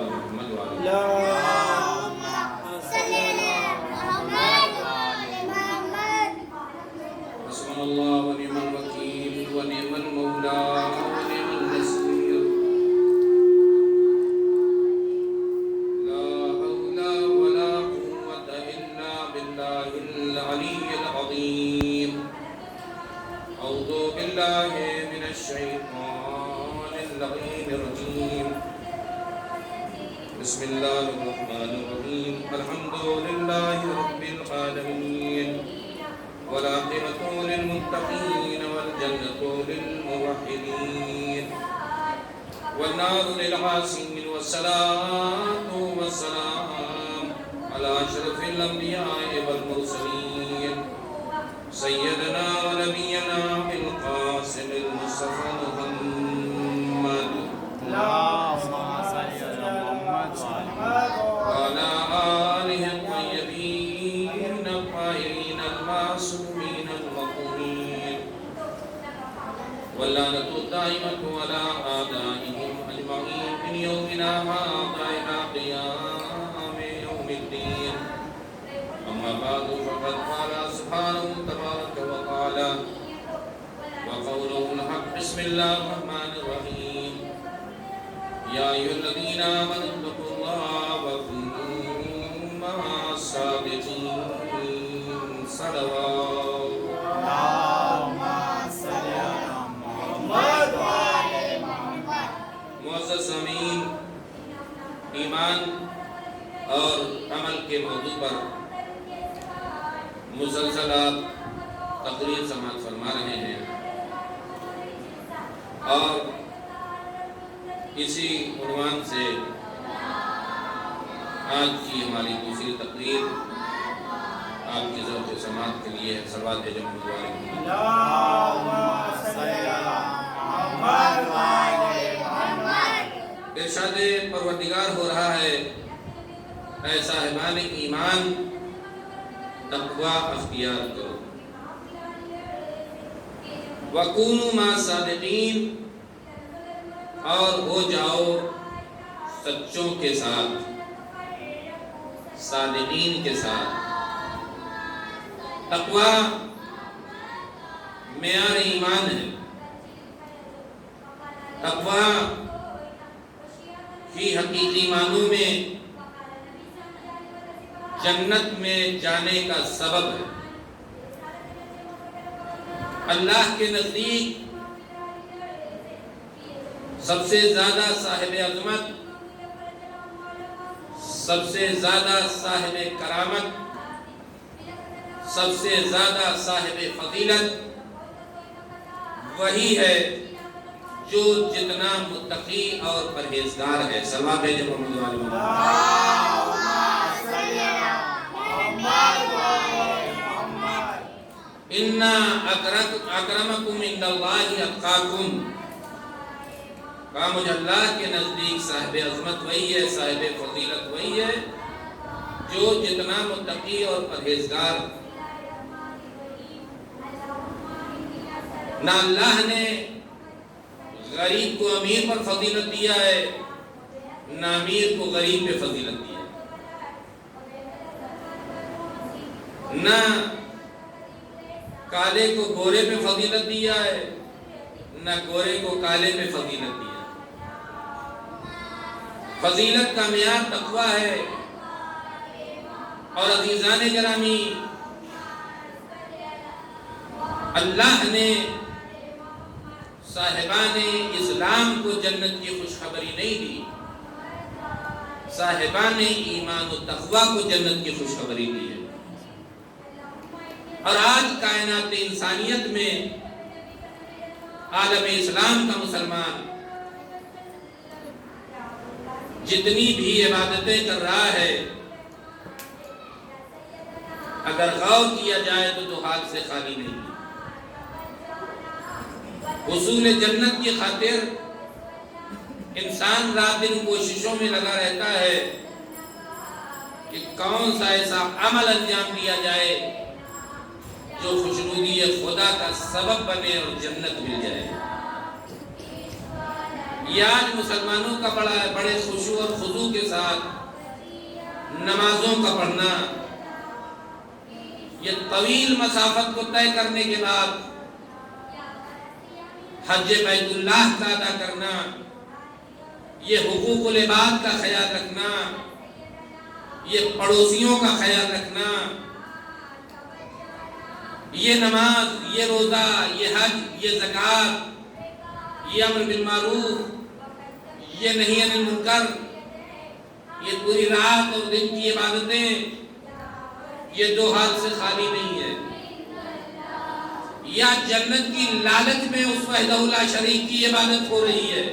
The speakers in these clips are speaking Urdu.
محمد وعلى اللهم صل على محمد وعلى محمد. حسبنا الله ونعم الوكيل ونعم المولى ونعم النصير. لا حول ولا قوة إلا بالله العلي العظيم. أعوذ بالله من الشيطان اللعين الرجيم. بسم الله الرحمن الرحيم. الحمد لله رب العالمين والعاقبة للمتقين والجنة للموحدين والنار للعاصين والصلاة والسلام على أشرف الأنبياء والمرسلين سيدنا ونبينا القاسم المصطفى محمد اللهم صل على محمد وعلى آله الطيبين الطاهرين المعصومين المقبولين واللعنة الدائمة على أعدائهم أجمعين من يومنا هذا إلى قيام يوم الدين. أما بعد فقد قال سبحانه تبارك وتعالى وقوله الحق. بسم الله الرحمن الرحيم. يا أيها الذين آمنوا اتقوا الله وكونوا مع الصادقين. صلوات. اللهم صل على محمد وعلى محمد. معزز سامعین، ایمان اور عمل کے موضوع پر مسلسل آپ تقریر سماعت فرما رہے ہیں اور اسی عنوان سے آج کی ہماری دوسری تقریر آپ کی ذوق سماعت کے لیے صلوات جمہور والے اللهم صل على محمد وعلى محمد. ارشاد پروردگار ہو رہا ہے، اے صاحبان ایمان تقوی اختیار کرو، وَكُونُوا مَعَ الصَّادِقِينَ، اور ہو جاؤ سچوں کے ساتھ، صادقین کے ساتھ. تقوی معیار ایمان ہے. تقوی ہی حقیقی معنوں میں جنت میں جانے کا سبب ہے. اللہ کے نزدیک سب سے زیادہ صاحب عظمت، سب سے زیادہ صاحب کرامت، سب سے زیادہ صاحب فضیلت وہی ہے جو جتنا متقی اور پرہیزگار ہے. صلوات بھیجیں محمد وعلى محمد. اللهم صل على محمد وعلى محمد. ان اکرمکم عند اللہ اتقاکم. کہا مجھے اللہ کے نزدیک صاحب عظمت وہی ہے، صاحب فضیلت وہی ہے جو جتنا متقی اور پرہیزگار. نہ اللہ نے غریب کو امیر پر فضیلت دیا ہے، نہ امیر کو غریب پہ فضیلت دیا ہے. نہ کالے کو گورے پہ فضیلت دیا ہے، نہ گورے کو کالے پہ فضیلت دیا ہے. فضیلت کا معیار تقوی ہے. اور عزیزان گرامی، اللہ نے صاحبان اسلام کو جنت کی خوشخبری نہیں دی، صاحبان ایمان و تقوی کو جنت کی خوشخبری دی ہے. اور آج کائنات انسانیت میں عالم اسلام کا مسلمان جتنی بھی عبادتیں کر رہا ہے، اگر غور کیا جائے تو دو ہاتھ سے خالی نہیں. حصول جنت کی خاطر انسان رات دن کوششوں میں لگا رہتا ہے کہ کون سا ایسا عمل انجام دیا جائے جو خوشنودی خدا کا سبب بنے اور جنت مل جائے. یہ آج مسلمانوں کا بڑے خشوع اور خضوع کے ساتھ نمازوں کا پڑھنا، یہ طویل مسافت کو طے کرنے کے بعد حج بیت اللہ کا ادا کرنا، یہ حقوق العباد کا خیال رکھنا، یہ پڑوسیوں کا خیال رکھنا، یہ نماز، یہ روزہ، یہ حج، یہ زکوٰۃ، یہ امر بالمعروف، یہ نہی عن المنکر، یہ پوری رات اور دن کی عبادتیں، یہ دو ہاتھ سے خالی نہیں ہے۔ یا جنت کی لالچ میں اس وحدہ لا شریک کی عبادت ہو رہی ہے،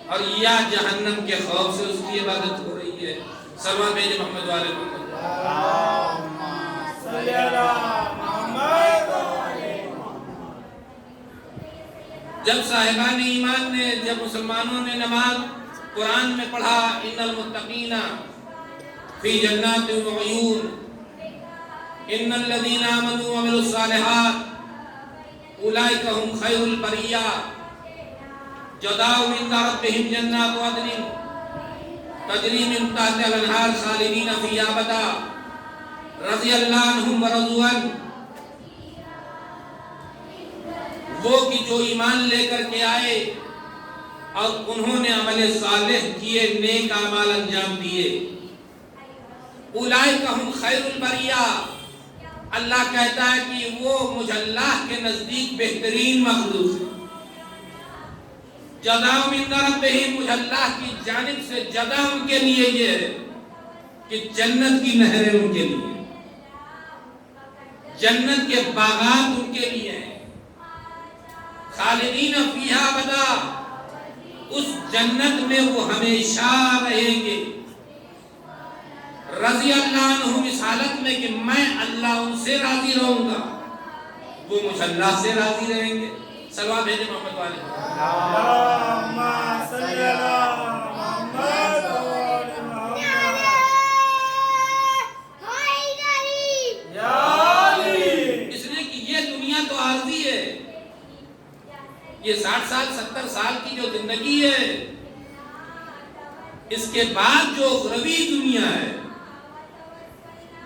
اور یا جہنم کے خوف سے اس کی عبادت ہو رہی ہے۔ صلوات بھیجے محمد والے محمد۔ جب صاحبان ایمان نے، جب مسلمانوں نے نماز قرآن میں پڑھا، ان المتقین فی جنات و عیون، ان الذین آمنوا وعملوا الصالحات اولئک هم خیر البریہ جزاؤہم عند ربہم جنات عدن تجری من تحتہا الانہار خالدین فیہا ابدا رضی اللہ عنہم ورضوا عنہ۔ وہ کہ جو ایمان لے کر کے آئے اور انہوں نے عمل صالح کیے، نیک اعمال انجام دیے، اولئک هم خیر البریہ، اللہ کہتا ہے کہ وہ مجھ اللہ کے نزدیک بہترین مخلوق ہے۔ جزاؤ من ربہم، مجھ اللہ کی جانب سے جزا ان کے لیے یہ ہے کہ جنت کی نہریں ان کے لیے، جنت کے باغات ان کے لیے ہیں، خالدین فیہا ابدا، اس جنت میں وہ ہمیشہ رہیں گے۔ رضی اللہ عنہم، اس حالت میں کہ میں اللہ ان سے راضی رہوں گا، وہ مجھ اللہ سے راضی رہیں گے۔ صلوات بھیجے محمد والے۔ اللہم صلی علی محمد وعلی محمد۔ یا علی، اس لیے کہ یہ دنیا تو عارضی ہے، یہ 60 سال 70 سال کی جو زندگی ہے، اس کے بعد جو اخروی دنیا ہے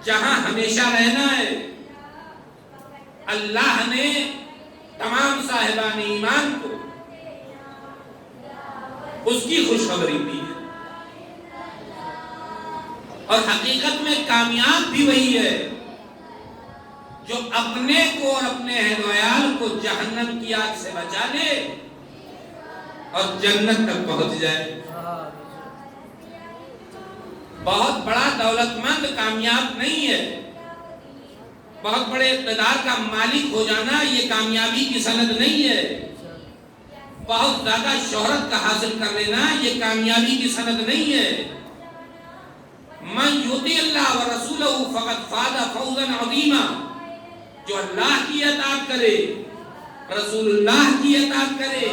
جہاں ہمیشہ رہنا ہے، اللہ نے تمام صاحبان ایمان کو اس کی خوشخبری دی ہے، اور حقیقت میں کامیاب بھی وہی ہے جو اپنے کو اور اپنے اہل و عیال کو جہنم کی آگ سے بچا لے اور جنت تک پہنچ جائے۔ بہت بڑا دولت مند کامیاب نہیں ہے، بہت بڑے اقتدار کا مالک ہو جانا یہ کامیابی کی سند نہیں ہے، بہت زیادہ شہرت کا حاصل کر لینا یہ کامیابی کی سند نہیں ہے۔ من یطیع اللہ ورسولہ فقد فاز فوزا عظیما، جو اللہ کی اطاعت کرے، رسول اللہ کی اطاعت کرے،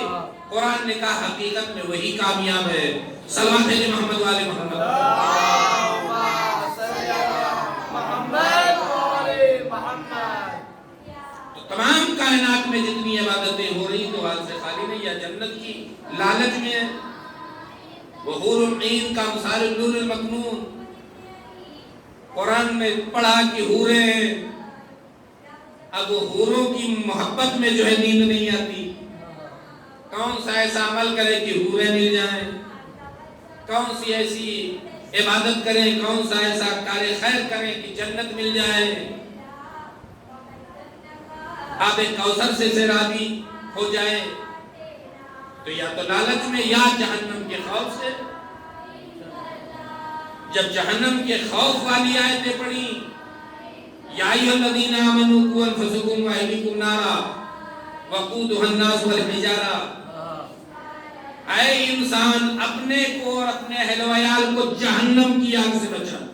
قرآن نے کہا حقیقت میں وہی کامیاب ہے۔ صلوات بھیجے محمد والے محمد۔ تو تمام کائنات میں جتنی عبادتیں ہو رہی تو ہاتھ سے خالی نہیں، یا جنت کی لالچ میں ہے۔ وحور العین کا مثال النور المکنون، قرآن میں پڑھا کہ حوریں ہیں، اب وہ حوروں کی محبت میں جو ہے نیند نہیں آتی، کون سا ایسا عمل کرے کہ حوریں مل جائیں، کون سی ایسی عبادت کریں، کون سا ایسا کار خیر کریں کہ جنت مل جائے، آب کوثر سے سیرابی ہو جائے۔ تو یا تو لالچ میں یا جہنم کے خوف سے۔ جب جہنم کے خوف والی آیتیں پڑھی، یا ایھا الذین آمنوا قوا انفسکم واہلیکم نارا وقودھا الناس والحجارہ، اے انسان اپنے کو اور اپنے اہل و عیال کو جہنم کی آگ سے بچا،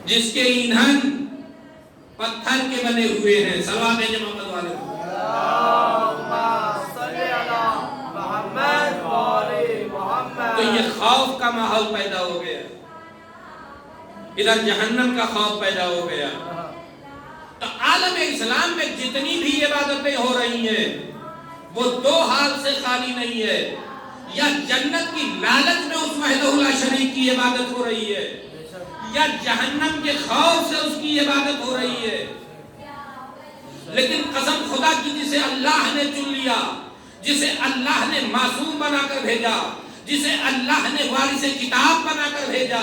جس کے ایندھن پتھر کے بنے ہوئے ہیں۔ صلوات بھیجے محمد والے۔ تو یہ خوف کا ماحول پیدا ہو گیا، ادھر جہنم کا خوف پیدا ہو گیا۔ تو عالم اسلام میں جتنی بھی عبادتیں ہو رہی ہیں وہ دو حال سے خالی نہیں ہے، یا جنت کی لالچ میں اس وحدہ لا شریک کی عبادت ہو رہی ہے، یا جہنم کے خوف سے اس کی عبادت ہو رہی ہے۔ لیکن قسم خدا کی جسے اللہ نے چن لیا، جسے اللہ نے معصوم بنا کر بھیجا، جسے اللہ نے وارث کتاب بنا کر بھیجا،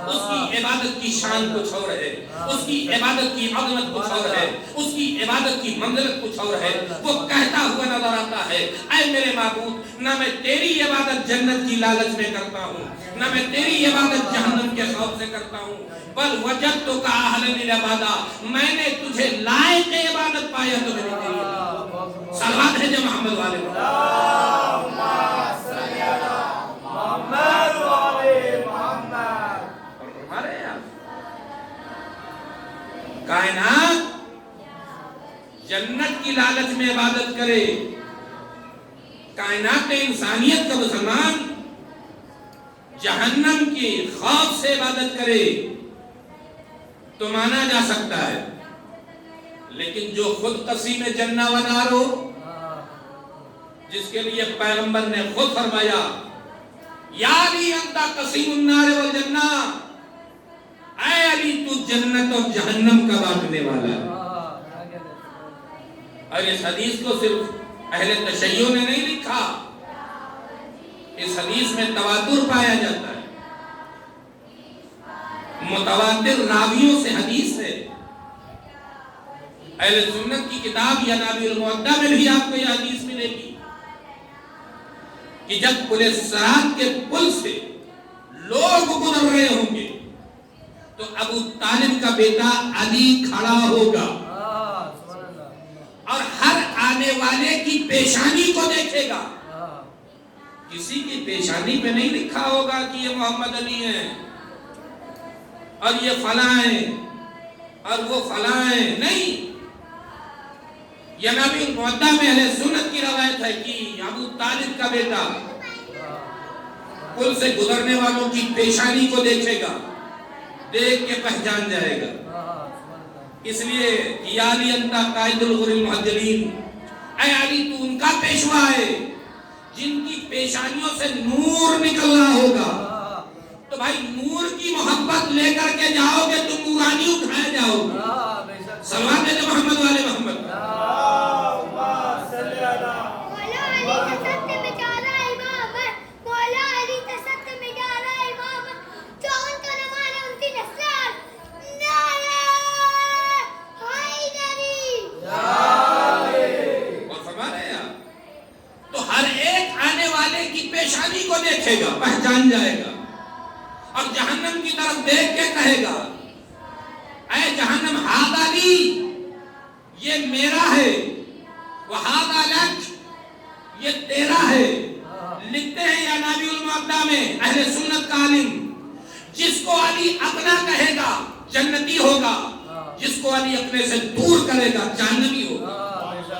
اس کی عبادت کی شان کچھ اور ہے، اس کی عبادت کی عظمت کچھ اور ہے، اس کی عبادت کی منزلت کچھ اور ہے۔ وہ کہتا ہوا نظر آتا ہے، اے میرے معبود، نہ میں تیری عبادت جنت کی لالچ میں کرتا ہوں، نہ میں تیری عبادت جہنم کے خوف سے کرتا ہوں، بل وجدتک اہلا للعبادہ، میں نے تجھے لائق عبادت پایا تو میری تیری عبادت۔ صلوات ہے جو محمد والے کائنات جنت کی لالچ میں عبادت کرے، کائنات انسانیت کا مسلمان جہنم کی خوف سے عبادت کرے تو مانا جا سکتا ہے، لیکن جو خود قسیم جنہ و نار ہو، جس کے لیے پیغمبر نے خود فرمایا یا علی انتا قسیم النار والجنہ، اے علی تو جنت اور جہنم کا بانٹنے والا ہے۔ اور اس حدیث کو صرف اہل تشیع نے نہیں لکھا، اس حدیث میں تواتر پایا جاتا ہے، متواتر راویوں سے حدیث ہے۔ اہل سنت کی کتاب یا نابی المعدہ میں بھی آپ کو یہ حدیث ملے گی کہ جب پل صراط کے پل سے لوگ گزر رہے ہوں گے تو ابو طالب کا بیٹا علی کھڑا ہوگا اور ہر آنے والے کی پیشانی کو دیکھے گا۔ کسی کی پیشانی پہ نہیں لکھا ہوگا کہ یہ محمد علی ہیں اور یہ فلاں ہیں اور وہ فلاں ہیں، نہیں۔ یہ نبی المعدہ میں اہل سنت کی روایت ہے کہ ابو طالب کا بیٹا پل سے گزرنے والوں کی پیشانی کو دیکھے گا، دیکھ کے پہچان جائے گا۔ اس لیے یا علی انتا قائد الغر المحجلین، اے علی تو ان کا پیشوا ہے جن کی پیشانیوں سے نور نکل رہا ہوگا۔ تو بھائی نور کی محبت لے کر کے جاؤ گے تو نورانی اٹھائے جاؤ گے۔ صلوات ہے محمد والے محمد۔ پیشانی کو دیکھے گا، پہچان جائے گا اور جہنم کی طرف دیکھ کے کہے گا اے جہنم ہذا لی، یہ میرا ہے، وہذا لک، یہ تیرا ہے۔ لکھتے ہیں یا نبی المعدہ میں اہل سنت کا عالم، جس کو علی اپنا کہے گا جنتی ہوگا، جس کو علی اپنے سے دور کرے گا جہنمی ہوگا۔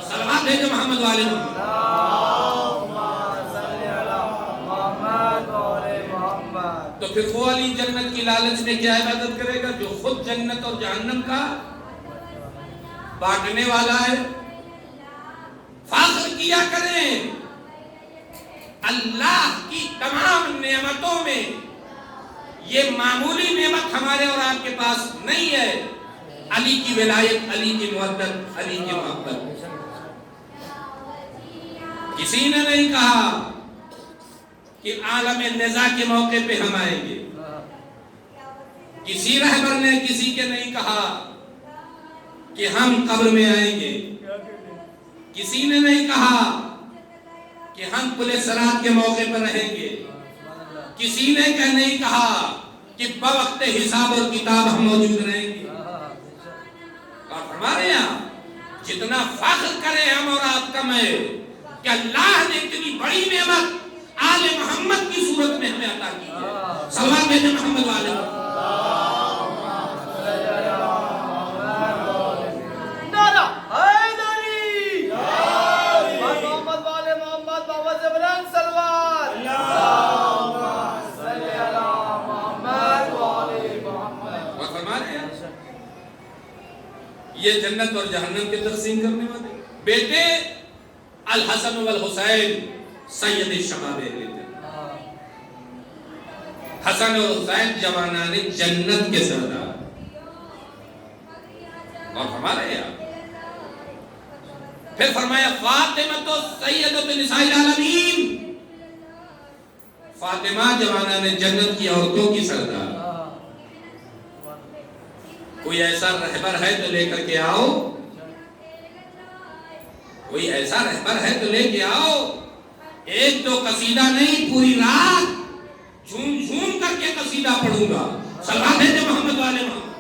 صلوات ہے جو محمد والے محمد۔ تو پھر وہ علی جنت کی لالچ میں کیا عبادت کرے گا جو خود جنت اور جہنم کا بانٹنے والا ہے۔ فخر کیا کریں اللہ کی تمام نعمتوں میں، یہ معمولی نعمت ہمارے اور آپ کے پاس نہیں ہے، علی کی ولایت، علی کی مودت، علی کی محبت۔ کسی نے نہیں کہا کہ عالم نزا کے موقع پہ ہم آئیں گے، کسی رہبر نے کسی کے نہیں کہا کہ ہم قبر میں آئیں گے، کسی نے نہیں کہا کہ ہم پل صراط کے موقع پر رہیں گے، کسی نے نہیں کہا کہ بوقت حساب اور کتاب ہم موجود رہیں گے۔ اور فرما رہے ہیں جتنا فخر کریں ہم اور آپ کم ہے کہ اللہ نے اتنی بڑی نعمت آل محمد کی صورت میں ہمیں عطا کی ہے۔ صلوات بھیجیں محمد والے۔ نعرہ حیدری، محمد والے محمد، بابا سے بلند صلوات۔ اللہم صلی علی محمد والے محمد۔ وہ فرما رہے ہیں یہ جنت اور جہنم کے تقسیم کرنے والے بیٹے الحسن والحسین سید الشباب اہل جنت، حسن اور حسین جوانان جنت کے سردار، اور ہمارے یہاں پھر فرمایا فاطمہ تو سیدۃ نساء العالمین، فاطمہ جوانان جنت کی عورتوں کی سردار۔ کوئی ایسا رہبر ہے تو لے کر کے آؤ، کوئی ایسا رہبر ہے تو لے کے آؤ، ایک دو قصیدہ نہیں پوری رات جھوم جھوم کر کے قصیدہ پڑھوں گا۔ صلوات بھیجے محمد والے محمد،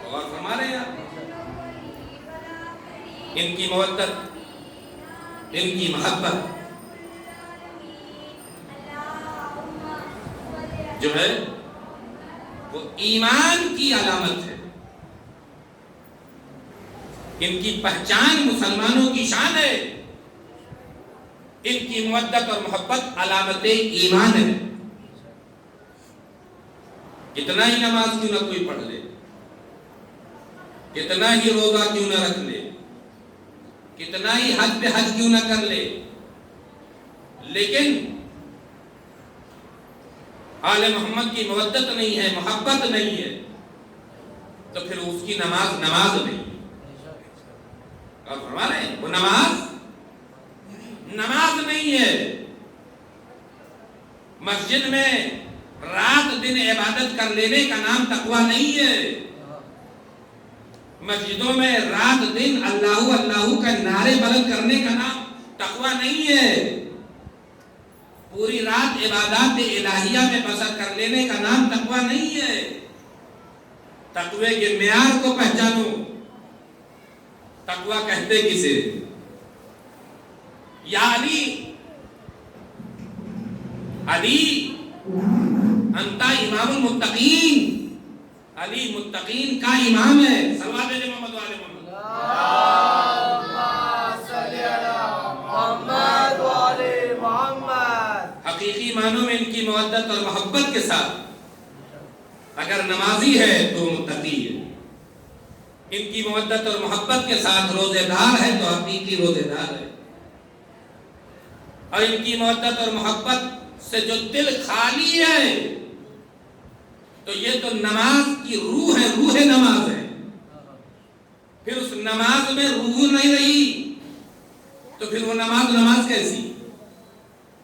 اور ہمارے یہاں ان کی مودت، ان کی محبت جو ہے وہ ایمان کی علامت ہے، ان کی پہچان مسلمانوں کی شان ہے، ان کی مودت اور محبت علامت ایمان ہے۔ کتنا ہی نماز کیوں نہ کوئی پڑھ لے، کتنا ہی روزہ کیوں نہ رکھ لے، کتنا ہی حج پہ حج کیوں نہ کر لے، لیکن آل محمد کی مودت نہیں ہے، محبت نہیں ہے، تو پھر اس کی نماز نماز نہیں ہے۔ اور فرما رہے ہیں وہ نماز نماز نہیں ہے۔ مسجد میں رات دن عبادت کر لینے کا نام تقویٰ نہیں ہے۔ مسجدوں میں رات دن اللہ اللہ کا نعرے بلند کرنے کا نام تقویٰ نہیں ہے۔ پوری رات عبادات الہیہ میں بسر کر لینے کا نام تقویٰ نہیں ہے۔ تقوی کے معیار کو پہچانو۔ تقویٰ کہتے کسے؟ یا علی، علی انتا امام المتقین، علی متقین کا امام ہے۔ صلوات علی محمد والے محمد، حقیقی معنوں میں ان کی مودت اور محبت کے ساتھ اگر نمازی ہے تو متقی ہے، ان کی مودت اور محبت کے ساتھ روزے دار ہے تو حقیقی روزے دار ہے، اور ان کی مودت اور محبت سے جو دل خالی ہے تو یہ تو نماز کی روح ہے، روح نماز ہے۔ پھر اس نماز میں روح نہیں رہی تو پھر وہ نماز نماز کیسی؟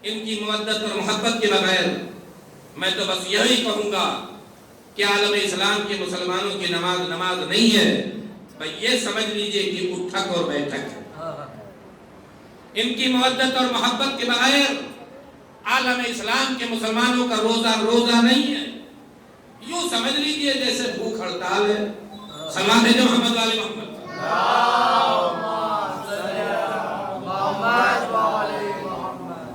ان کی مودت اور محبت کے بغیر میں تو بس یہی کہوں گا کہ عالم اسلام کے مسلمانوں کی نماز نماز نہیں ہے، بھئی یہ سمجھ لیجئے کہ اٹھک اور بیٹھک ہے۔ ان کی مودت اور محبت کے بغیر عالم اسلام کے مسلمانوں کا روزہ روزہ نہیں ہے، یوں سمجھ لیجئے جیسے بھوک ہڑتال ہے۔ صلوات ہے جو محمد والے محمد،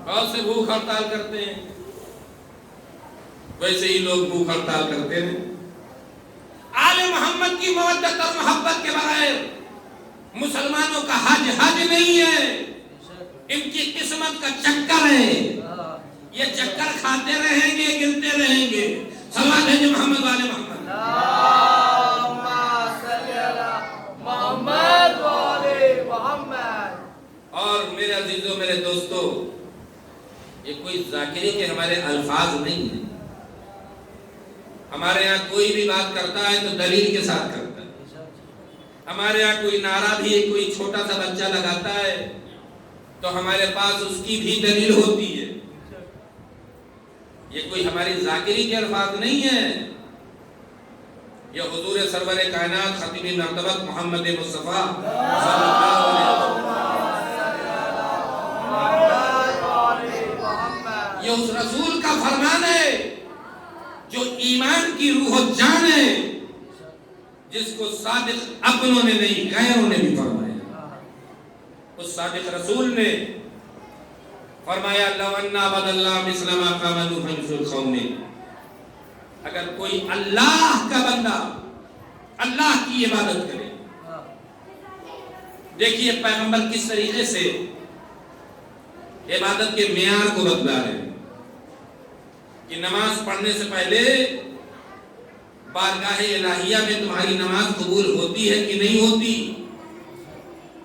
بہت سے بھوک ہڑتال کرتے ہیں، ویسے ہی لوگ بھوک ہڑتال کرتے ہیں۔ آل محمد کی مودت اور محبت کے بغیر مسلمانوں کا حج حج نہیں ہے، ان کی قسمت کا چکر ہے، یہ چکر کھاتے رہیں گے، گرتے رہیں گے۔ صلوات ہے جو محمد والے محمد، اور میرے عزیزوں میرے دوستو، یہ کوئی ذاکری کے ہمارے الفاظ نہیں ہیں۔ ہمارے یہاں کوئی بھی بات کرتا ہے تو دلیل کے ساتھ کرتا ہے۔ ہمارے یہاں کوئی نعرہ بھی کوئی چھوٹا سا بچہ لگاتا ہے تو ہمارے پاس اس کی بھی دلیل ہوتی ہے۔ یہ کوئی ہماری ذاکری کے الفاظ نہیں ہیں، یہ حضور سرور کائنات خاتم مرتبت محمد مصطفیٰ صلی اللہ علیہ وسلم، یہ اس رسول کا فرمان ہے جو ایمان کی روح و جان ہے، جس کو صادق اپنوں نے نہیں غیروں نے بھی فرمایا۔ اس صادق رسول نے فرمایا لو انا عبد اللہ مثل ما قام نوح فی القوم، اگر کوئی اللہ کا بندہ اللہ کی عبادت کرے، دیکھیے پیغمبر کس طریقے سے عبادت کے معیار کو بتلا رہے ہیں کہ نماز پڑھنے سے پہلے بارگاہ الہیہ میں تمہاری نماز قبول ہوتی ہے کہ نہیں ہوتی،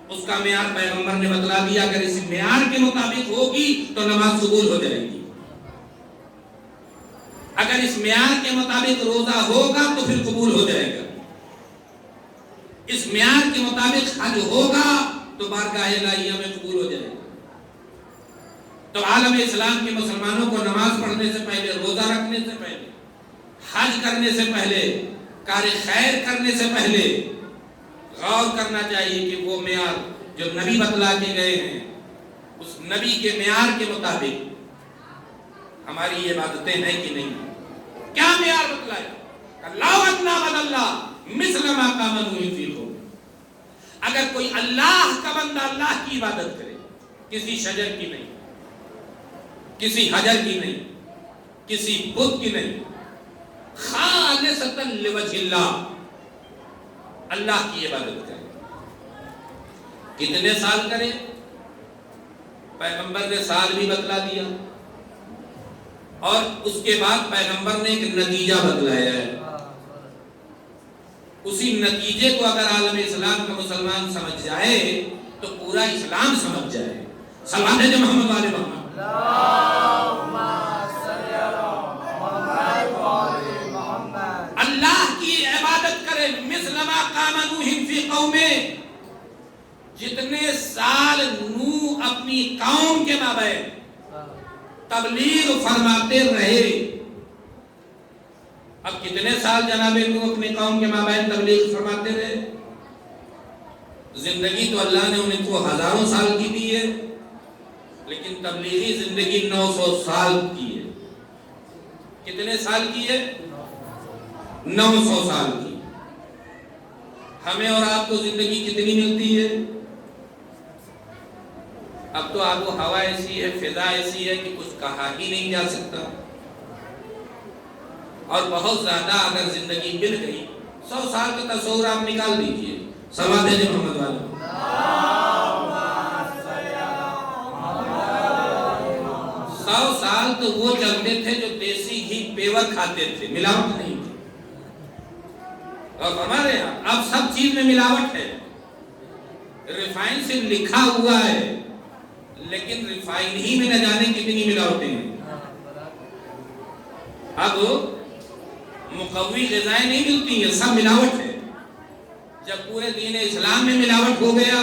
اس کا معیار پیغمبر نے بتلا دیا. اگر اس معیار کے مطابق ہوگی تو نماز قبول ہو جائے گی. اگر اس معیار کے مطابق روزہ ہوگا تو پھر قبول ہو جائے گا. اس معیار کے مطابق حج ہوگا تو بارگاہ الہیہ میں قبول ہو جائے گا. تو عالم اسلام کے مسلمانوں کو نماز پڑھنے سے پہلے، روزہ رکھنے سے پہلے، حج کرنے سے پہلے، کار خیر کرنے سے پہلے غور کرنا چاہیے کہ وہ معیار جو نبی بتلا کے گئے ہیں اس نبی کے معیار کے مطابق ہماری یہ عبادتیں ہیں کہ نہیں. کیا معیار بتلایا؟ اللہ اتنا بد اللہ مثل ما قامنوا ينفقون. اگر کوئی اللہ کا بندہ اللہ کی عبادت کرے، کسی شجر کی نہیں، کسی حجر کی نہیں، کسی بت کی نہیں، خالصۃ لوجہ اللہ، اللہ کی عبادت کرے، کتنے سال کرے؟ پیغمبر نے سال بھی بتلا دیا اور اس کے بعد پیغمبر نے ایک نتیجہ بتلایا ہے. اسی نتیجے کو اگر عالم اسلام کا مسلمان سمجھ جائے تو پورا اسلام سمجھ جائے. سلام ہے محمد والے محمد. اللہ کی عبادت کرے مثل ما قام نوح فی قومہ، جتنے سال نوح اپنی قوم کے مابین تبلیغ فرماتے رہے. اب کتنے سال جناب نوح اپنی قوم کے مابین تبلیغ فرماتے رہے؟ زندگی تو اللہ نے انہیں کو ہزاروں سال کی دی ہے، لیکن تبلیغی زندگی 900 سال کی ہے. کتنے سال کی ہے؟ 900 سال کی. ہمیں اور آپ کو زندگی کتنی ملتی ہے؟ اب تو آب و ہوا ایسی ہے، فضا ایسی ہے کہ کچھ کہا ہی نہیں جا سکتا. اور بہت زیادہ اگر زندگی مل گئی، 100 سال کا تصور آپ نکال دیجئے. صلوات ہے محمد والے. 100 سال تو وہ چلتے تھے جو دیسی گھی پیور کھاتے تھے، ملاوٹ نہیں تھی. اور ہمارے یہاں اب سب چیز میں ملاوٹ ہے. ریفائن صرف لکھا ہوا ہے، لیکن ریفائن ہی میں نہ جانے کتنی ملاوٹیں ہیں. اب مقوی غذائیں نہیں ملتی ہیں، سب ملاوٹ ہے. جب پورے دین اسلام میں ملاوٹ ہو گیا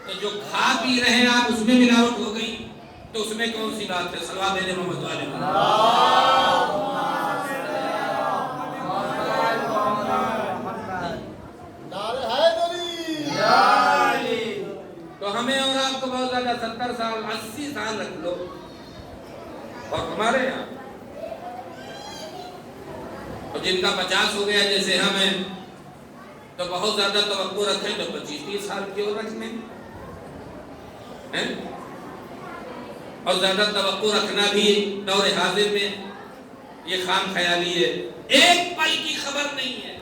تو جو کھا پی رہے ہیں آپ اس میں ملاوٹ ہو گئی تو اس میں کون سی بات ہے؟ صلوات ہے محمد والے. تو ہمیں اور آپ کو بہت زیادہ 70 سال 80 سال رکھ لو، اور ہمارے یہاں اور جن کا 50 ہو گیا جیسے ہمیں تو بہت زیادہ توقع رکھیں تو 25-30 سال کی اور رکھنے. اور زیادہ توقع رکھنا بھی دور حاضر میں یہ خام خیالی ہے. ایک پل کی خبر نہیں ہے.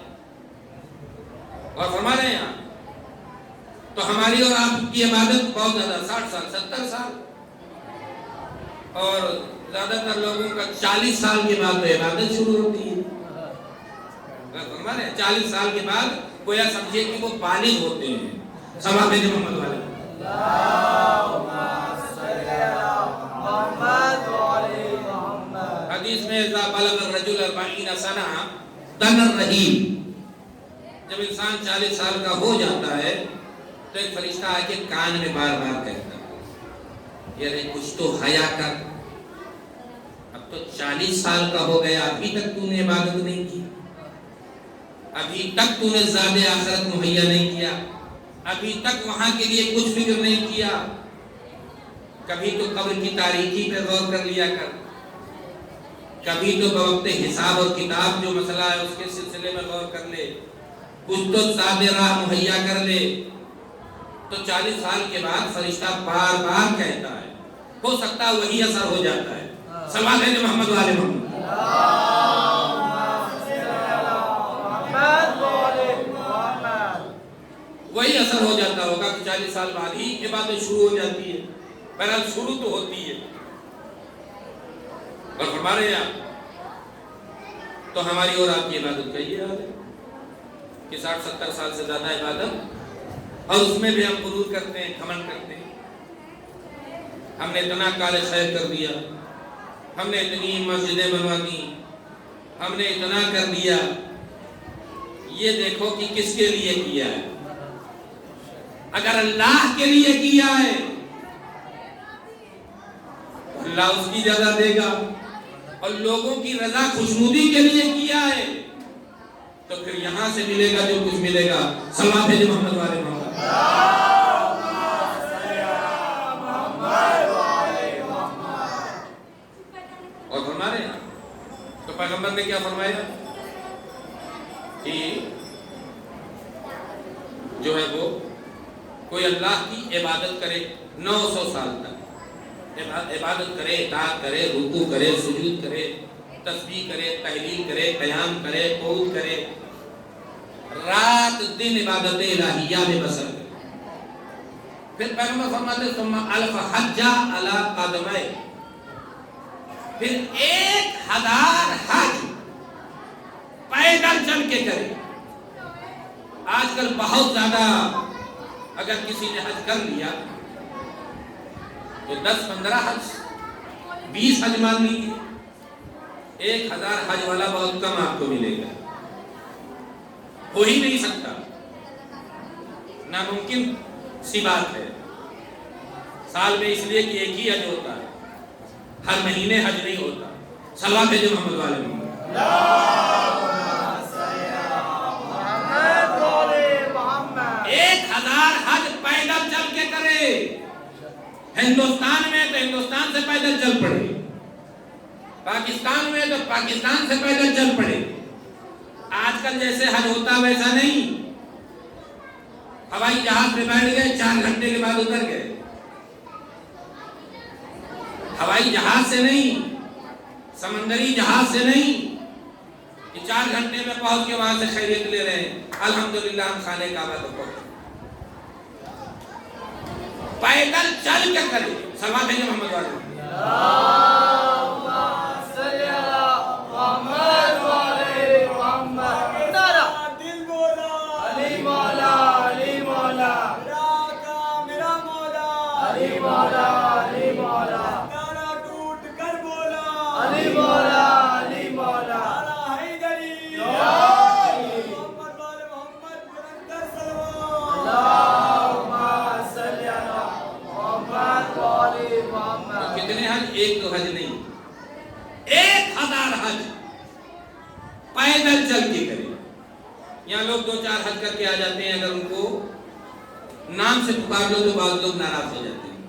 اور ہمارے یہاں تو ہماری اور آپ کی عبادت بہت زیادہ 60 سال 70 سال، اور زیادہ تر لوگوں کا 40 سال کے بعد تو عبادت شروع ہوتی ہے. ہمارے 40 سال کے بعد گویا سمجھے کہ وہ بالغ ہوتے ہیں. سلام ہے محمد والے. حدیث میں اذا بلغ الرجل 40 سنہ دن الرحیم، جب انسان 40 سال کا ہو جاتا ہے تو ایک فرشتہ آ کے کان میں بار بار کہتا ہے یعنی کچھ تو حیا کر. اب تو 40 سال کا ہو گیا، ابھی تک تو نے عبادت نہیں کی، ابھی تک تو نے زاد آخرت مہیا نہیں کیا، ابھی تک وہاں کے لیے کچھ فکر نہیں کیا. کبھی تو قبر کی تاریکی پہ غور کر لیا کر، کبھی تو بوقت حساب اور کتاب جو مسئلہ ہے اس کے سلسلے میں غور کر لے، کچھ تو زاد راہ مہیا کر لے. تو 40 سال کے بعد فرشتہ بار بار کہتا ہے، ہو سکتا ہے وہی اثر ہو جاتا ہے. سوال ہے محمد والے محمد. وہی اثر ہو جاتا ہوگا کہ 40 سال بعد ہی یہ باتیں شروع ہو جاتی ہے. بہرحال شروع تو ہوتی ہے. اور ہمارے یہاں تو ہماری اور آپ کی عبادت کا یہ حال ہے کہ 60-70 سال سے زیادہ عبادت، اور اس میں بھی ہم غرور کرتے ہیں، گھمنڈ کرتے ہیں، ہم نے اتنا کالج خیر کر دیا، ہم نے اتنی مسجدیں بنوا دی، ہم نے اتنا کر دیا۔ یہ دیکھو کہ کس کے لیے کیا ہے۔ اگر اللہ کے لیے کیا ہے تو اللہ اس کی جزا دے گا، اور لوگوں کی رضا خوشنودی کے لیے کیا ہے تو پھر یہاں سے ملے گا جو کچھ ملے گا۔ صلوات بھیجو محمد والے محمد۔ اور فرما رہے ہیں تو پیغمبر نے کیا فرمایا کہ جو ہے وہ کوئی اللہ کی عبادت کرے 900 سال تک، عبادت کرے، اطاعت کرے، رکوع کرے، سجود کرے، تسبیح کرے، تحلیل کرے، قیام کرے، قعود کرے، رات دن عبادت الہیہ میں بسر کرے۔ پھر پیغمبر فرماتے ثم الف حج علی قدمہ، پھر 1000 حج پیدل چل کے کرے۔ آج کل بہت زیادہ اگر کسی نے حج کر لیا تو 10-15 حج، 20 حج مان لیجیے، 1000 حج والا بہت کم آپ کو ملے گا، ہو ہی نہیں سکتا، ناممکن سی بات ہے۔ سال میں اس لیے کہ ایک ہی حج ہوتا ہے، ہر مہینے حج نہیں ہوتا۔ صلوات بھیجو محمد والے محمد۔ 1000 حج پیدل چل کے کرے، ہندوستان میں تو ہندوستان سے پیدل چل پڑے، پاکستان میں تو پاکستان سے پیدل چل پڑے۔ آج کل جیسے حج ہوتا ویسا نہیں، ہوائی جہاز میں بیٹھ گئے، 4 گھنٹے کے بعد اتر گئے۔ ہوائی جہاز سے نہیں، سمندری جہاز سے نہیں کہ 4 گھنٹے میں پہنچ کے وہاں سے خیریت لے رہے ہیں، الحمدللہ ہم خانے کعبہ تک پہنچے۔ پیدل چل کے کرے۔ صلوات بھیجو محمد والے۔ کتنے حج؟ ایک تو حج نہیں، 1000 حج پیدل چل کے کرے۔ یہاں لوگ 2-4 حج کر کے آ جاتے ہیں، اگر ان کو نام سے پکار لو تو بعض لوگ ناراض ہو جاتے ہیں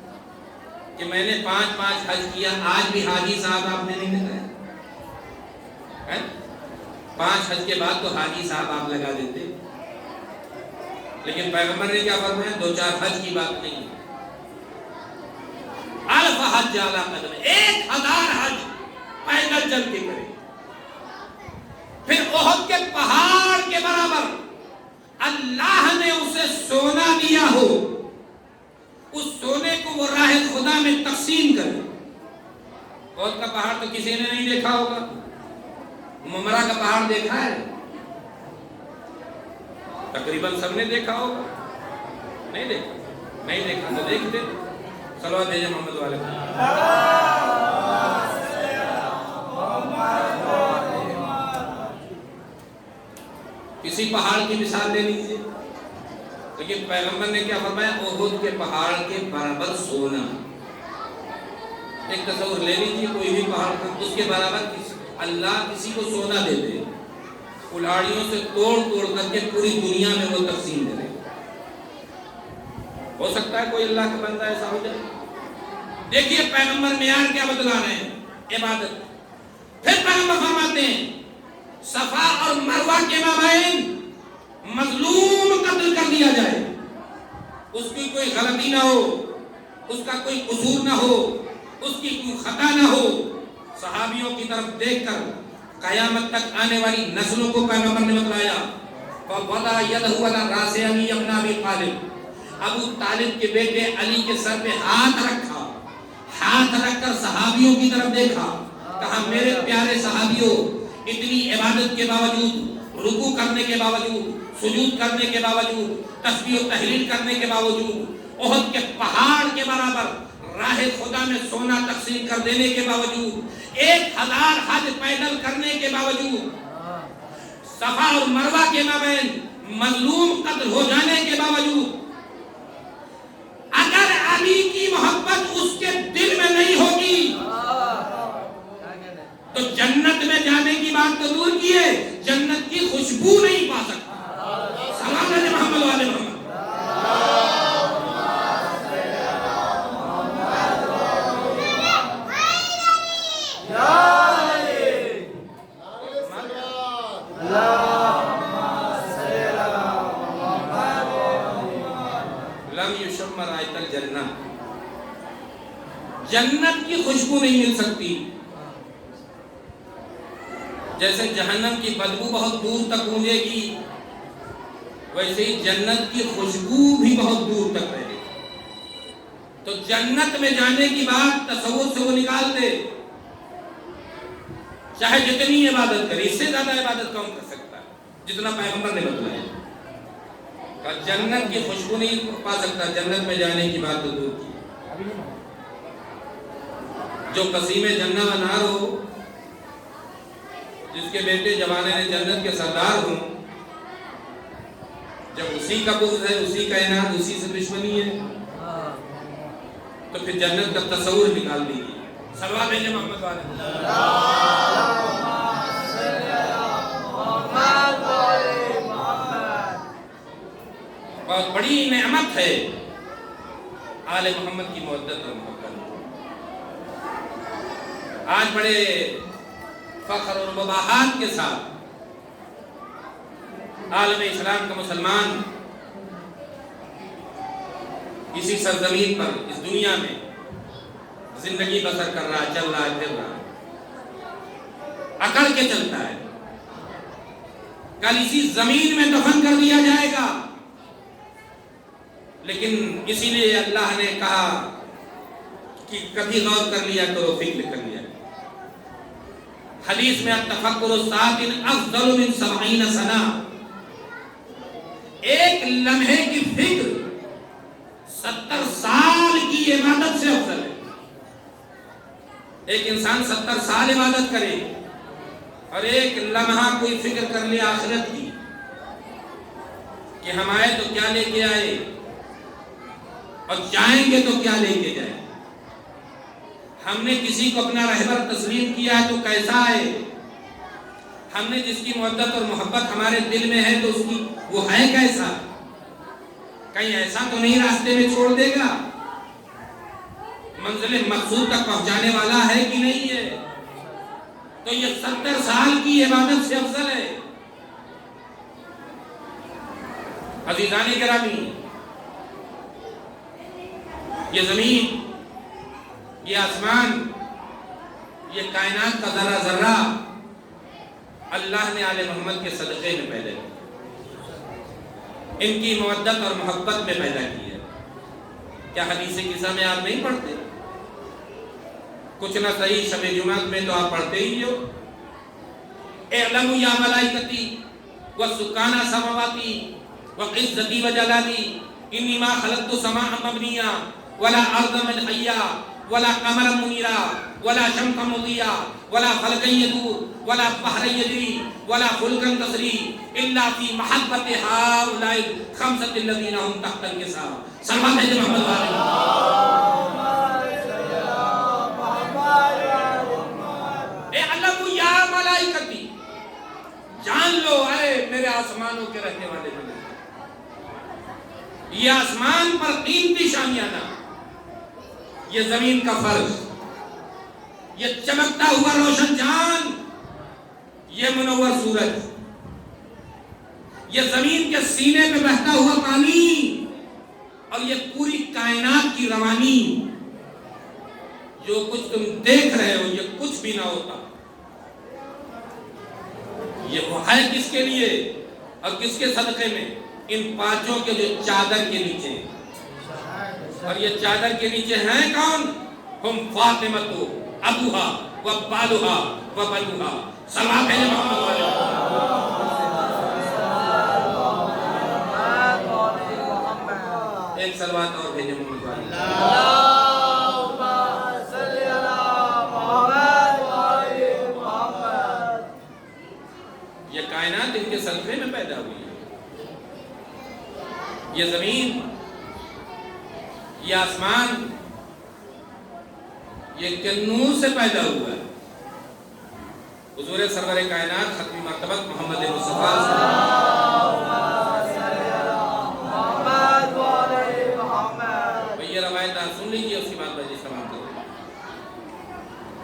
کہ میں نے 5 حج کیا، آج بھی حاجی صاحب آپ نے نہیں لگایا۔ 5 حج کے بعد تو حاجی صاحب آپ لگا دیتے، لیکن پیغمبر نے کیا فرمایا؟ 2-4 حج کی بات نہیں، الف حج علی قدم، 1000 حج پیدل چل کے کرے۔ پھر احد کے پہاڑ کے برابر اللہ نے اسے سونا دیا ہو، اس سونے کو وہ راہ خدا میں تقسیم کرے۔ احد کا پہاڑ تو کسی نے نہیں دیکھا ہوگا، ممرہ کا پہاڑ دیکھا ہے؟ تقریباً سب نے دیکھا ہوگا، نہیں دیکھا تو دیکھ دے۔ صلوات بھیجو محمد والے۔ کسی پہاڑ کی مثال لے لیجیے، لیکن پیغمبر نے کیا فرمایا؟ احد کے پہاڑ کے برابر سونا۔ ایک تصور لے لیجیے، کوئی بھی پہاڑ اس کے برابر اللہ کسی کو سونا دے دے، کلاڑیوں سے توڑ کر کے پوری دنیا میں وہ تقسیم کرے۔ ہو سکتا ہے کوئی اللہ کا بندہ ایسا ہو جائے؟ دیکھیے پیغمبر معیار کیا بتلا رہے ہیں، عبادت۔ پھر پیغمبر فرماتے ہیں صفا اور مروہ کے مابین مظلوم قتل کر دیا جائے، اس کی کوئی غلطی نہ ہو، اس کا کوئی قصور نہ ہو، اس کی کوئی خطا نہ ہو۔ صحابیوں کی طرف دیکھ کر قیامت تک آنے والی نسلوں کو پیغمبر نے بتلایا، فَوَضَعَ يَدَهُ عَلَى رَأْسِ أَبِي ابْنِ أَبِي طالب، ابو طالب کے بیٹے علی کے سر پہ ہاتھ رکھا، ہاتھ رکھ کر صحابیوں کی طرف دیکھا، کہا میرے پیارے صحابیوں، اتنی عبادت کے باوجود، رکوع کرنے کے باوجود، سجود کرنے کے باوجود، تسبیح و تحلیل کرنے کے باوجود، احد کے پہاڑ کے برابر راہ خدا میں سونا تقسیم کر دینے کے باوجود، 1000 حج پیدل کرنے کے باوجود، صفا اور مروہ کے مابین مظلوم قتل ہو جانے کے باوجود، اگر علی کی محبت اس کے دل میں نہیں ہوگی تو جنت میں جانے کی بات تو دور کیے، جنت کی خوشبو نہیں پا سکتا۔ سلام علیہ محمد والے محمد۔ لم یشم رائحۃ الجنہ، جنت کی خوشبو نہیں مل سکتی۔ جیسے جہنم کی بدبو بہت دور تک گونجے گی، ویسے ہی جنت کی خوشبو بھی بہت دور تک رہے گی۔ تو جنت میں جانے کی بات تصور سے وہ نکال دے، چاہے جتنی عبادت کرے، اس سے زیادہ عبادت کون کر سکتا ہے جتنا پیغمبر نے بتلایا۔ جنت کی خوشبو نہیں پا سکتا، جنت میں جانے کی بات تو دور کی۔ جو قسیم جنہ و نار ہو، جس کے بیٹے جوانے جنت کے سردار ہوں، جب اسی کا بغض ہے، اسی کا عناد، اسی سے دشمنی ہے، تو پھر جنت کا تصور نکال دیجیے۔ صلوات علی محمد والے۔ بہت بڑی نعمت ہے آل محمد کی مودت اور محبت۔ آج بڑے فخر اور مباحات کے ساتھ عالم اسلام کا مسلمان اسی سرزمین پر، اس دنیا میں زندگی بسر کر رہا ہے، چل رہا ہے، پھر رہا ہے، اکڑ کے چلتا ہے۔ کل اسی زمین میں دفن کر دیا جائے گا، لیکن اسی لیے اللہ نے کہا کہ کبھی غور کر لیا کرو، فکر کر لیا کرو۔ حدیث میں التفکر الساکن افضل من 70 سنہ، ایک لمحے کی فکر 70 سال کی عبادت سے افضل ہے۔ ایک انسان 70 سال عبادت کرے اور ایک لمحہ کوئی فکر کر لے آخرت کی کہ ہم آئے تو کیا لے کے آئے اور جائیں گے تو کیا لے کے جائیں۔ ہم نے کسی کو اپنا رہبر تسلیم کیا ہے تو کیسا ہے، ہم نے جس کی محبت اور محبت ہمارے دل میں ہے تو اس کی وہ ہے کیسا، کہیں ایسا تو نہیں راستے میں چھوڑ دے گا، منزل مقصود تک پہنچانے والا ہے کہ نہیں ہے۔ تو یہ 70 سال کی عبادت سے افضل ہے۔ عزیزان گرامی، یہ زمین، یہ آسمان، یہ کائنات کا ذرہ ذرہ اللہ نے آل محمد کے صدقے میں پیدا کیا، ان کی مودت اور محبت میں پیدا کیا۔ کیا حدیث قصہ میں آپ نہیں پڑھتے؟ کچھ نہ صحیح شب جمعہ میں تو آپ پڑھتے ہی ہو، اعلموا یا ملائکتی وسکان السماوات وعزتی وجلالی انی ما خلقت السماء مبنیا ولا ارضا مدحیا ولا قمرا منیرا ولا شمسا مضیا ولا فلکا یدور ولا بحرا یجری ولا فلکا تسری الا فی محبت ہؤلاء الخمسة الذین هم تحت الکساء۔ صلوات ہے محمد اعلموا یا ملائکتی، جان لو اے میرے آسمانوں کے رہنے والے ملائکہ، یہ آسمان پر قیمتی شامیانہ، یہ زمین کا فرش، یہ چمکتا ہوا روشن چاند، یہ منور سورج، یہ زمین کے سینے پہ بہتا ہوا پانی، اور یہ پوری کائنات کی روانی، جو کچھ تم دیکھ رہے ہو یہ کچھ بھی نہ ہوتا۔ یہ وہ ہے کس کے لیے اور کس کے صدقے میں؟ ان پانچوں کے جو چادر کے نیچے ہیں، اور یہ چادر کے نیچے ہیں کون؟ ہم فاطمہ، ابوہا و بالوہا و بنوہا. صلوات ہے محمد والے. ایک صلوات اور بھیجے محمد والے. اللہم صلی علی محمد وآل محمد. یہ کائنات ان کے سلسلے میں پیدا ہوئی ہے. یہ زمین، یہ آسمان، یہ نور سے پیدا ہوا ہے. حضور سرور کائنات ختم مرتبہ محمد مصطفیٰ یہ روایت آپ سن لیجیے، اس کے بعد بجے سلام کریں.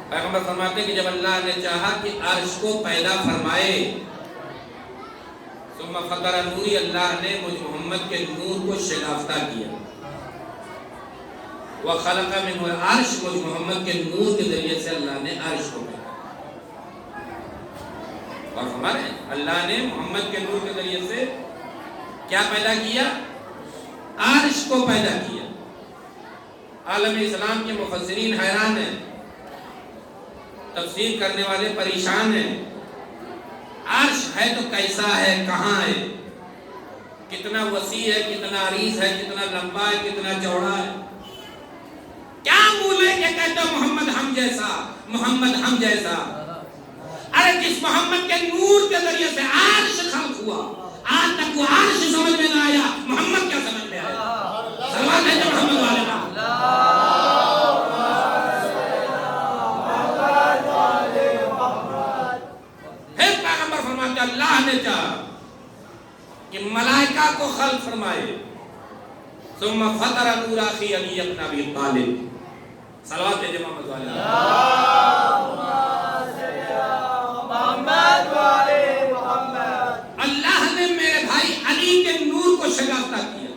پیغمبر فرماتے ہیں کہ جب اللہ نے چاہا کہ عرش کو پیدا فرمائے، ثم فطر نوری، اللہ نے مجھ محمد کے نور کو شگافتہ کیا. وَخَلَقَ مِنْهُ الْعَرْشِ، مجھ محمد کے نور کے ذریعے سے اللہ نے عرش کو پیدا. اور ہمارے اللہ نے محمد کے نور کے ذریعے سے کیا پیدا کیا؟ عرش کو پیدا کیا. عالم اسلام کے مفسرین حیران ہیں، تفسیر کرنے والے پریشان ہیں. عرش ہے تو کیسا ہے، کہاں ہے، کتنا وسیع ہے، کتنا عریض ہے، کتنا لمبا ہے، کتنا چوڑا ہے. کیا بولے کہ کہتا محمد ہم جیسا، محمد ہم جیسا. ارے جس محمد کے نور کے ذریعے سے عرش خلق ہوا، آج تک وہ عرش سمجھ میں نہ آیا، محمد کیا سمجھ میں آیا؟ صلوات ہے جو محمد والے کا. پھر پیغمبر فرماتے اللہ نے چاہا کہ ملائکہ کو خلق فرمائے. ثم فطر نور اخی علی ابن ابی طالب. صلوات ہے جو محمد والے کا. اللہ نے میرے بھائی علی کے نور کو شگافتہ کیا.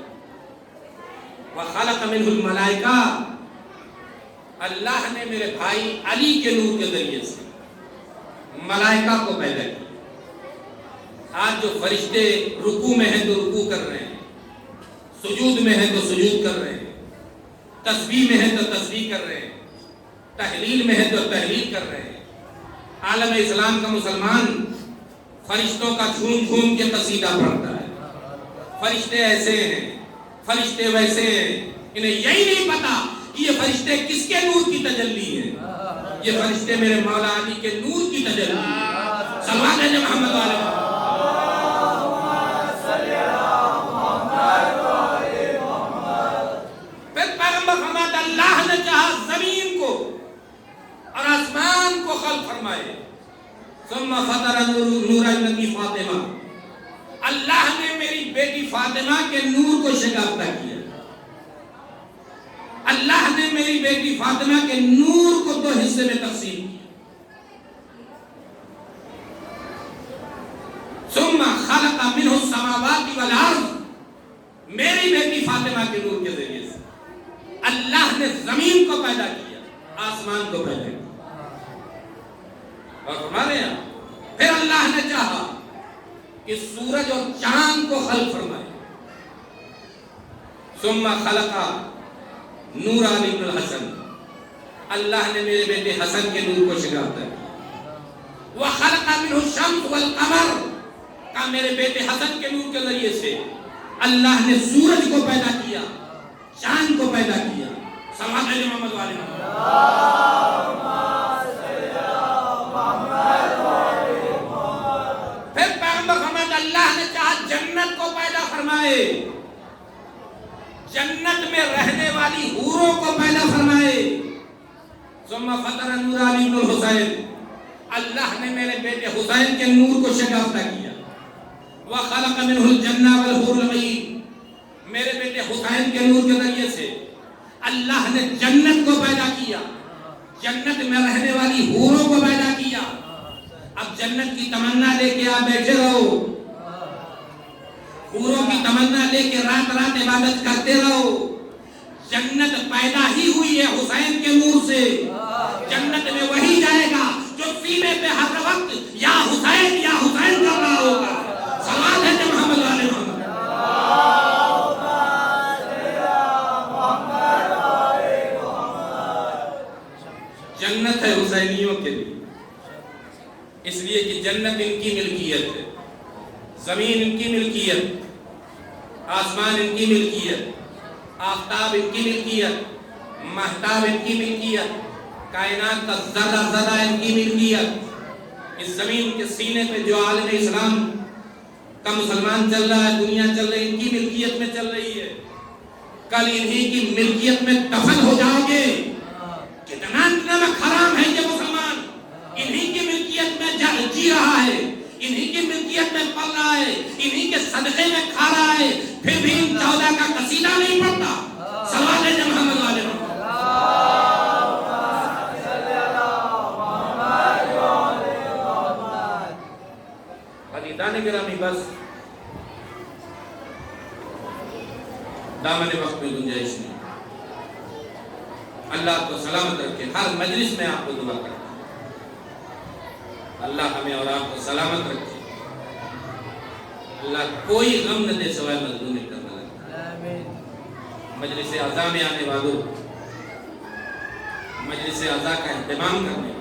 وَخَلَقَ مِنْهُ الْمَلَائِكَةَ، اللہ نے میرے بھائی علی کے نور کے ذریعے سے ملائکہ کو پیدا کیا. آج جو فرشتے رکوع میں ہیں تو رکوع کر رہے ہیں، سجود میں ہیں تو سجود کر رہے ہیں، تسبیح میں ہیں تو تسبیح کر رہے ہیں، تحلیل میں ہیں تو تحلیل کر رہے ہیں. عالم اسلام کا مسلمان فرشتوں کا جھوم جھوم کے قصیدہ پڑھتا ہے. فرشتے ایسے ہیں، فرشتے ویسے ہیں. انہیں یہی نہیں پتا کہ یہ فرشتے کس کے نور کی تجلی ہیں. یہ فرشتے میرے مولا علی کے نور کی تجلی ہیں. صلوات ہے محمد والے. پھر پیغمبر فرماتا اللہ نے چاہا زمین کو اور آسمان کو خلق فرمائے. ثم فطر نور ابنتی فاطمہ، اللہ نے میری بیٹی فاطمہ کے نور کو شگافتہ کیا. اللہ نے میری بیٹی فاطمہ کے نور کو 2 حصے میں تقسیم کیا. ثم خلق منہ السماوات والارض، میری بیٹی فاطمہ کے نور کے ذریعے سے اللہ نے زمین کو پیدا کیا، آسمان کو پیدا کیا. اور ہمارے یہاں پھر اللہ نے چاہا کہ سورج اور چاند کو خلق فرمائے. ثم خلق نور علی بن الحسن، اللہ نے میرے بیٹے حسن کے نور کو شگافتہ کیا. وخلق منہ الشمس والقمر، کا میرے بیٹے حسن کے نور کے ذریعے سے اللہ نے سورج کو پیدا کیا، چاند کو پیدا کیا. صلوات ہے محمد والے. پھر پیغمبر فرماتا اللہ نے چاہا جنت کو پیدا فرمائے، جنت میں رہنے والی حوروں کو پیدا فرمائے. ثم فطر نور علی بن الحسین، اللہ نے میرے بیٹے حسین کے نور کو شگافتہ کیا. وخلق منہ الجنہ والحور العین، میرے بیٹے حسین کے نور کے ذریعے سے اللہ نے جنت کو پیدا کیا، جنت میں رہنے والی حوروں کو پیدا کیا. اب جنت کی تمنا لے کے آپ بیٹھے رہو، حوروں کی تمنا لے کے رات رات عبادت کرتے رہو. جنت پیدا ہی ہوئی ہے حسین کے نور سے. جنت میں وہی جائے گا جو سینے پہ ہر وقت یا حسین کر رہا ہوگا. سوال ہے جب محمد والے محمد. جنت ہے کے لیے، اس لیے کہ جنت ان کی ملکیت ہے، زمین ان کی ملکیت، آسمان ان کی ملکیت، آفتاب ان کی ملکیت، مہتاب ان کی ملکیت، کائنات کا ذرہ ذرہ ان کی ملکیت، اس زمین کے سینے پہ جو عالم اسلام کا مسلمان چل رہا ہے، دنیا چل رہی ہے، ان کی ملکیت میں چل رہی ہے۔ کل انہی کی ملکیت میں دفن ہو جاؤ گے۔ کتنا نمک حرام ہے یہ مسلمان، انہی کی ملکیت میں جی رہا ہے، انہی کی ملکیت میں پل رہا ہے، انہی کے صدقے میں کھا رہا ہے، پھر بھی ان 14 کا قصیدہ نہیں پڑھتا۔ سوال ہے محمد والے خریدان گرامی، بس دامن وقت میں گنجائش نہیں۔ اللہ آپ کو سلامت رکھے، ہر مجلس میں آپ کو دعا کرتا ہوں اللہ ہمیں اور آپ کو سلامت رکھے، اللہ کوئی غم نہ دے سوائے مظلوم کربلا۔ مجلس عزا میں آنے والوں، مجلس عزا کا اہتمام کرنے والوں،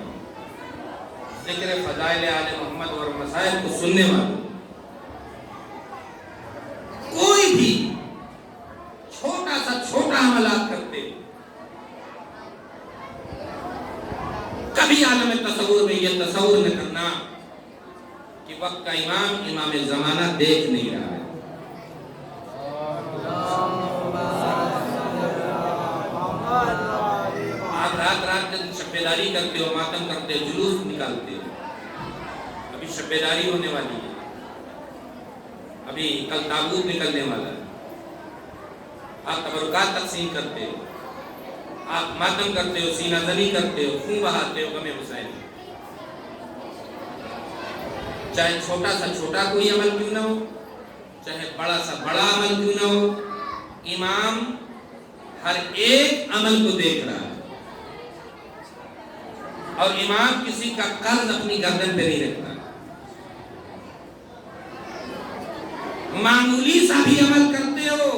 ذکر فضائل آل محمد اور مسائل کو سننے والوں، کوئی بھی چھوٹا سا چھوٹا عملات کرتے کبھی عالم تصور میں یہ تصور نہ کرنا کہ وقت کا امام زمانہ دیکھ نہیں رہا ہے۔ آپ رات شب بیداری کرتے ہو، ماتم کرتے ہو، جلوس نکالتے ہو، ابھی شب بیداری ہونے والی ہے، ابھی کل تابوت نکلنے والا ہے، آپ تبرکات تقسیم کرتے ہو، آپ ماتم کرتے ہو، سینہ زنی کرتے ہو، خون بہاتے ہو غم حسین۔ چاہے چھوٹا سا چھوٹا کوئی عمل کیوں نہ ہو، چاہے بڑا سا بڑا عمل کیوں نہ ہو، امام ہر ایک عمل کو دیکھ رہا ہے، اور امام کسی کا قرض اپنی گردن پہ نہیں رکھتا۔ معمولی سا بھی عمل کرتے ہو،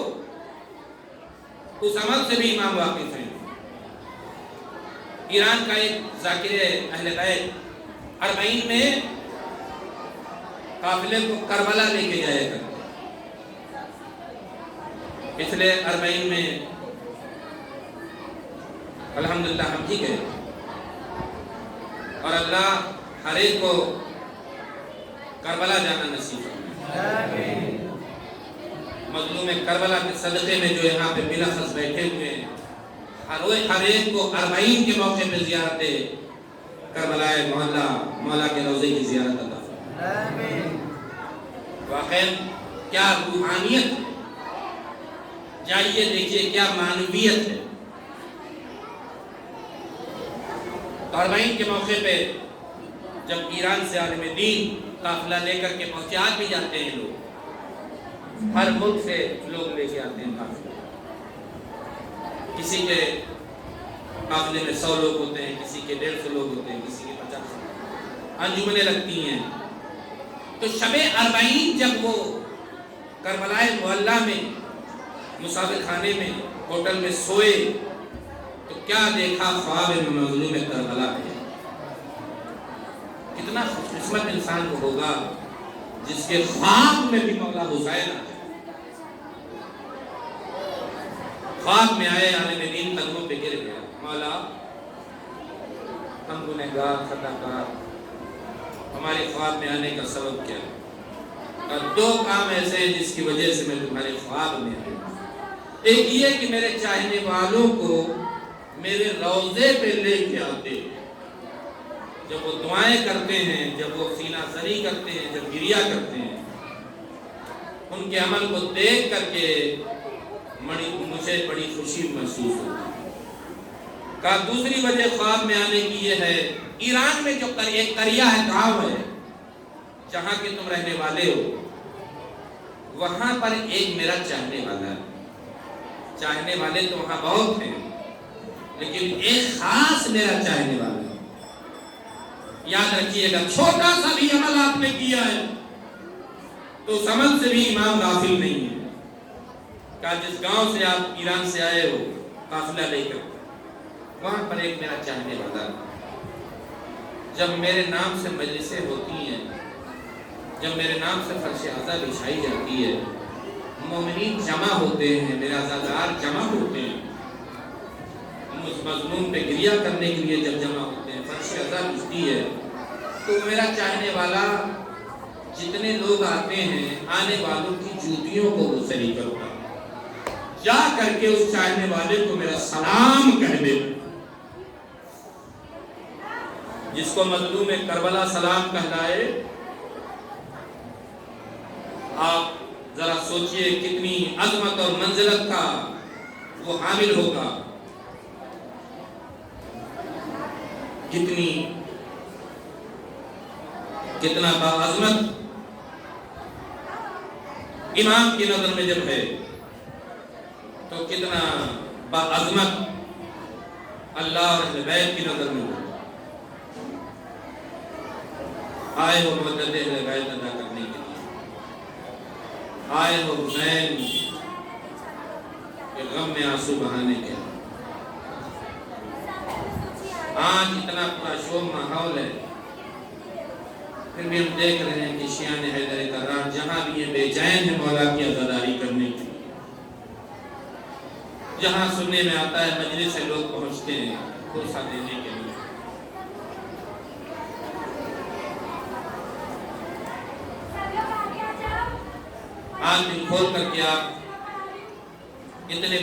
اس عمل سے بھی امام واقف ہیں۔ ایران کا ایک ذاکر اہل بیت 40 میں قافلے کو کربلا لے کے جایا کرتے، پچھلے 40 میں الحمدللہ ہم ہی گئے، اور اللہ ہر ایک کو کربلا جانا نصیب فرمائے۔ مظلوم کربلا کے صدقے میں جو یہاں پہ بلخص بیٹھے ہوئے ہیں، ہر ایک کو 40 کے موقع پہ زیارت کربلا محلہ مولا کے روضے کی زیارت عطا فرمائے۔ واقعی کیا روحانیت ہے، جائیے دیکھیے کیا معنویت ہے۔ 40 کے موقع پہ جب ایران سے عالم دین قافلہ لے کر کے پہنچے، آج بھی جاتے ہیں لوگ، ہر ملک سے لوگ لے کے آتے ہیں قافلہ، کسی کے قافلے میں 100 لوگ ہوتے ہیں، کسی کے 150 لوگ ہوتے ہیں، کسی کے 50، انجمنیں لگتی ہیں۔ تو شب 40 جب وہ کربلا معلیٰ میں مسافر خانے میں ہوٹل میں سوئے تو کیا دیکھا، خواب میں مظلوم کربلا ہے۔ کتنا خوش قسمت انسان کو ہوگا جس کے خواب میں بھی مولا حسین آئے، خواب میں آئے، عالم دین قدموں پہ گر گیا، مولا ہم گنہگار خطا کار، ہمارے خواب میں آنے کا سبب کیا ہے؟ اور 2 کام ایسے ہیں جس کی وجہ سے میں تمہارے خواب میں آیا۔ ایک یہ کہ میرے چاہنے والوں کو میرے روضے پہ لے کے آتے، جب وہ دعائیں کرتے ہیں، جب وہ سینہ زنی کرتے ہیں، جب گریہ کرتے ہیں، ان کے عمل کو دیکھ کر کے مجھے بڑی خوشی محسوس ہوتی ہے۔ کہا دوسری وجہ خواب میں آنے کی یہ ہے، ایران میں جو ایک قریہ ہے، گاؤں ہے جہاں کے تم رہنے والے ہو، وہاں پر ایک میرا چاہنے والا ہے۔ چاہنے والے تو وہاں بہت ہیں، لیکن ایک خاص میرا چاہنے والا ہے۔ یاد رکھیے گا، چھوٹا سا بھی عمل آپ نے کیا ہے تو اس عمل سے بھی امام غافل نہیں ہے۔ کہا جس گاؤں سے آپ ایران سے آئے ہو قافلہ لے کر، وہاں پر ایک میرا چاہنے والا ہے، جب میرے نام سے مجلسیں ہوتی ہیں، جب میرے نام سے فرش اعضا بچھائی جاتی ہے، مومنین جمع ہوتے ہیں، میرے عزادار جمع ہوتے ہیں، اس مظلوم پہ گریہ کرنے کے لیے جب جمع ہوتے ہیں، فرش اعضا بچھتی ہے، تو میرا چاہنے والا جتنے لوگ آتے ہیں، آنے والوں کی جوتیوں کو وہ صحیح کرتا، جا کر کے اس چاہنے والے کو میرا سلام کہہ دے۔ جس کو مظلوم کربلا سلام کہلائے، آپ ذرا سوچئے کتنی عظمت اور منزلت کا وہ حامل ہوگا، کتنا باعظمت امام کی نظر میں جب ہے، تو کتنا باعظمت اللہ اور اہل بیت کی نظر میں ہو۔ آئے ہو مدد اہل بیت ادا کرنے کے لیے، آئے ہو حسین کے غم میں آنسو بہانے کے لیے۔ آج اتنا پرشور ماحول ہے، پھر بھی ہم دیکھ رہے ہیں کہ شیعان حیدر کرار جہاں بھی یہ بے چین ہے مولا کی عزاداری کرنے کے لیے، جہاں سننے میں آتا ہے مجلس سے لوگ پہنچتے ہیں بوسہ دینے کے لیے۔ آج دن کھول کر کے آپ اتنے